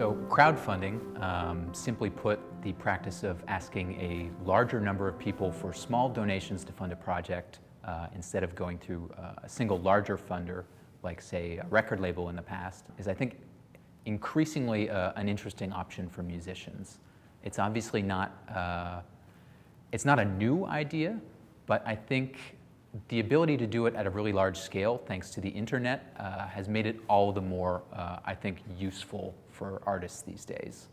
So crowdfunding, simply put, the practice of asking a larger number of people for small donations to fund a project instead of going through a single larger funder, like say a record label in the past, is I think increasingly an interesting option for musicians. It's obviously not, it's not a new idea, but I think the ability to do it at a really large scale, thanks to the internet, has made it all the more, I think, useful for artists these days.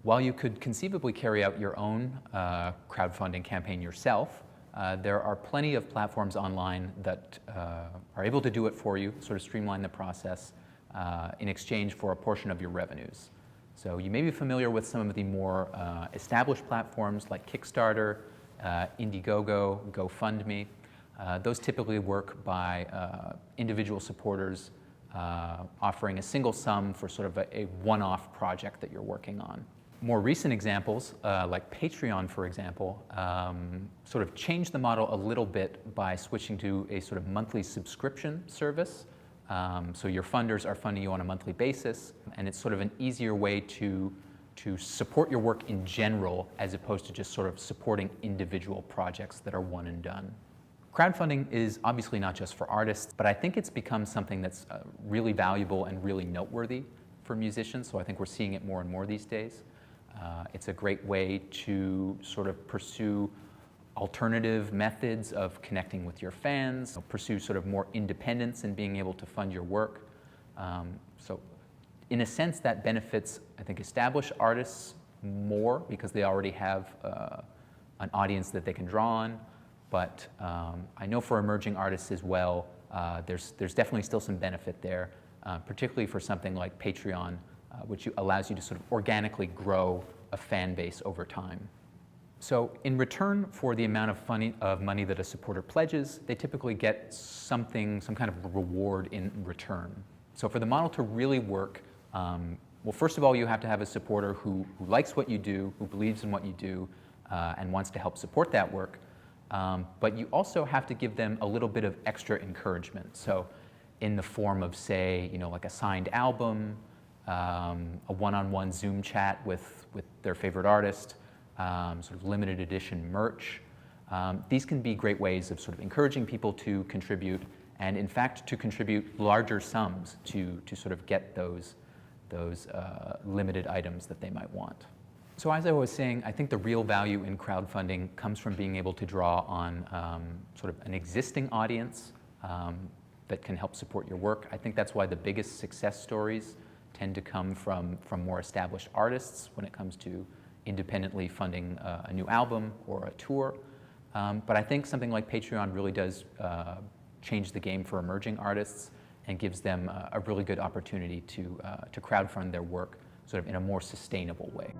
While you could conceivably carry out your own crowdfunding campaign yourself, there are plenty of platforms online that are able to do it for you, sort of streamline the process in exchange for a portion of your revenues. So you may be familiar with some of the more established platforms like Kickstarter, Indiegogo, GoFundMe. Those typically work by individual supporters offering a single sum for sort of a one-off project that you're working on. More recent examples, like Patreon, for example, sort of changed the model a little bit by switching to a sort of monthly subscription service. So your funders are funding you on a monthly basis, and it's sort of an easier way to support your work in general, as opposed to just sort of supporting individual projects that are one and done. Crowdfunding is obviously not just for artists, but I think it's become something that's really valuable and really noteworthy for musicians, so I think we're seeing it more and more these days. It's a great way to sort of pursue alternative methods of connecting with your fans, pursue sort of more independence in being able to fund your work. So in a sense, that benefits, I think, established artists more because they already have an audience that they can draw on. But I know for emerging artists as well, there's definitely still some benefit there, particularly for something like Patreon, which allows you to sort of organically grow a fan base over time. So in return for the amount of money that a supporter pledges, they typically get some kind of reward in return. So for the model to really work, well, first of all, you have to have a supporter who likes what you do, who believes in what you do, and wants to help support that work. But you also have to give them a little bit of extra encouragement. So in the form of, say, like a signed album, a one-on-one Zoom chat with their favorite artist, sort of limited edition merch. These can be great ways of sort of encouraging people to contribute, and in fact to contribute larger sums to sort of get those limited items that they might want. So as I was saying, I think the real value in crowdfunding comes from being able to draw on sort of an existing audience that can help support your work. I think that's why the biggest success stories tend to come from more established artists when it comes to independently funding a new album or a tour. But I think something like Patreon really does change the game for emerging artists and gives them a really good opportunity to crowdfund their work sort of in a more sustainable way.